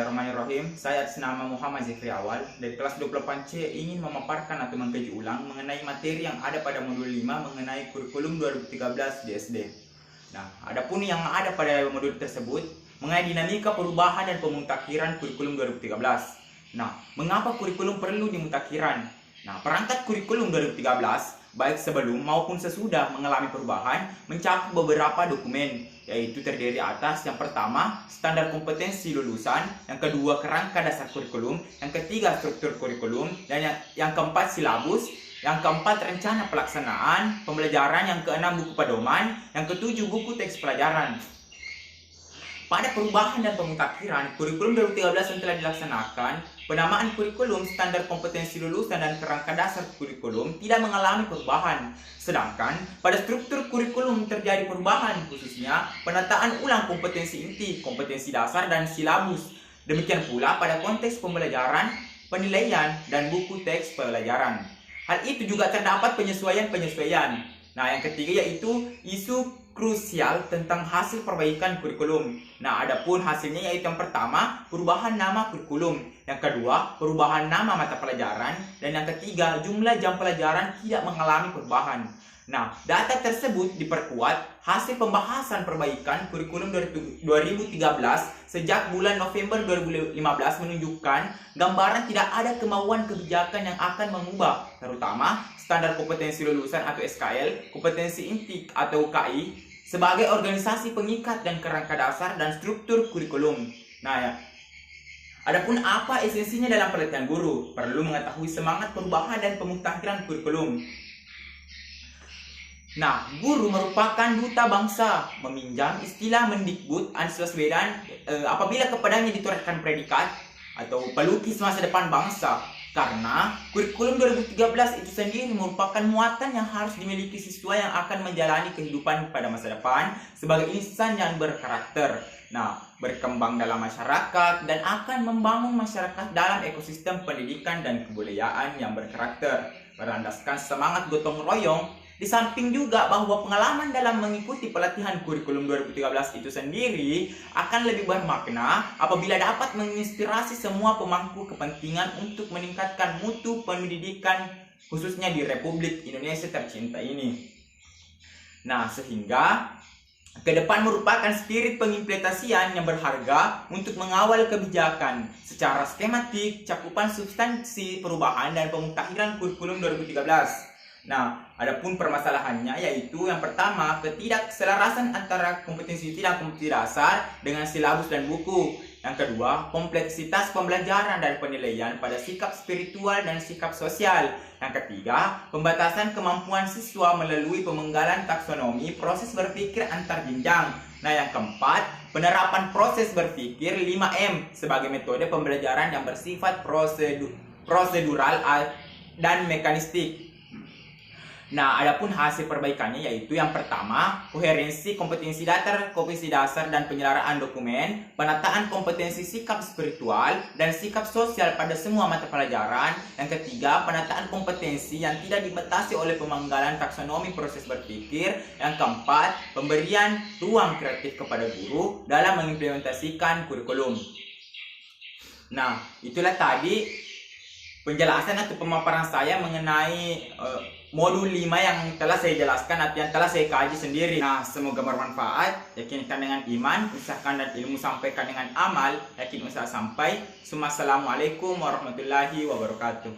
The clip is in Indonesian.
Bismillahirrahmanirrahim. Saya atas nama Muhammad Zikri Awal dari kelas 28C ingin memaparkan atau mengkaji ulang mengenai materi yang ada pada modul 5 mengenai kurikulum 2013 di SD. Nah, adapun yang ada pada modul tersebut mengenai dinamika perubahan dan pemutakhiran kurikulum 2013. Nah, mengapa kurikulum perlu dimutakhiran? Nah, perangkat kurikulum 2013 baik sebelum maupun sesudah mengalami perubahan mencakup beberapa dokumen, yaitu terdiri atas yang pertama standar kompetensi lulusan, yang kedua kerangka dasar kurikulum, yang ketiga struktur kurikulum, dan yang keempat silabus, yang keempat rencana pelaksanaan pembelajaran, yang keenam buku pedoman, yang ketujuh buku teks pelajaran. Pada perubahan dan pemutakhiran kurikulum 2013 yang telah dilaksanakan, penamaan kurikulum, standar kompetensi lulusan, dan kerangka dasar kurikulum tidak mengalami perubahan. Sedangkan pada struktur kurikulum terjadi perubahan, khususnya penataan ulang kompetensi inti, kompetensi dasar, dan silabus. Demikian pula pada konteks pembelajaran, penilaian, dan buku teks pelajaran. Hal itu juga terdapat penyesuaian-penyesuaian. Nah, yang ketiga yaitu isu krusial tentang hasil perbaikan kurikulum. Nah, adapun hasilnya yaitu yang pertama, perubahan nama kurikulum, yang kedua, perubahan nama mata pelajaran, dan yang ketiga, jumlah jam pelajaran tidak mengalami perubahan. Nah, data tersebut diperkuat hasil pembahasan perbaikan kurikulum 2013 sejak bulan November 2015 menunjukkan gambaran tidak ada kemauan kebijakan yang akan mengubah, terutama standar kompetensi lulusan atau SKL, kompetensi inti atau KI, sebagai organisasi pengikat dan kerangka dasar dan struktur kurikulum. Nah, ya. Adapun apa esensinya dalam pelatihan guru? Perlu mengetahui semangat perubahan dan pemutakhiran kurikulum. Nah, guru merupakan duta bangsa, meminjam istilah Mendikbud Anies Baswedan apabila kepadanya ditorehkan predikat atau pelukis masa depan bangsa. Karena kurikulum 2013 itu sendiri merupakan muatan yang harus dimiliki siswa yang akan menjalani kehidupan pada masa depan sebagai insan yang berkarakter. Nah, berkembang dalam masyarakat dan akan membangun masyarakat dalam ekosistem pendidikan dan kebudayaan yang berkarakter, berlandaskan semangat gotong royong. Di samping juga bahwa pengalaman dalam mengikuti pelatihan kurikulum 2013 itu sendiri akan lebih bermakna apabila dapat menginspirasi semua pemangku kepentingan untuk meningkatkan mutu pendidikan khususnya di Republik Indonesia tercinta ini. Nah, sehingga ke depan merupakan spirit pengimplementasian yang berharga untuk mengawal kebijakan secara skematik, cakupan substansi perubahan dan pemutakhiran kurikulum 2013. Nah, adapun permasalahannya yaitu yang pertama, ketidakselarasan antara kompetensi inti dan kompetensi dasar dengan silabus dan buku. Yang kedua, kompleksitas pembelajaran dan penilaian pada sikap spiritual dan sikap sosial. Yang ketiga, pembatasan kemampuan siswa melalui pemenggalan taksonomi proses berpikir antar jenjang. Nah, yang keempat, penerapan proses berpikir 5M sebagai metode pembelajaran yang bersifat prosedural dan mekanistik. Nah, adapun hasil perbaikannya yaitu yang pertama, koherensi kompetensi dasar dan penyelaraan dokumen, penataan kompetensi sikap spiritual dan sikap sosial pada semua mata pelajaran. Yang ketiga, penataan kompetensi yang tidak dibatasi oleh pemanggalan taksonomi proses berpikir. Yang keempat, pemberian ruang kreatif kepada guru dalam mengimplementasikan kurikulum. Nah, itulah tadi penjelasan atau pemaparan saya mengenai modul 5 yang telah saya jelaskan atau yang telah saya kaji sendiri. Nah, semoga bermanfaat. Yakinkan dengan iman, usahakan dan ilmu sampaikan dengan amal. Yakin usaha sampai. Assalamualaikum warahmatullahi wabarakatuh.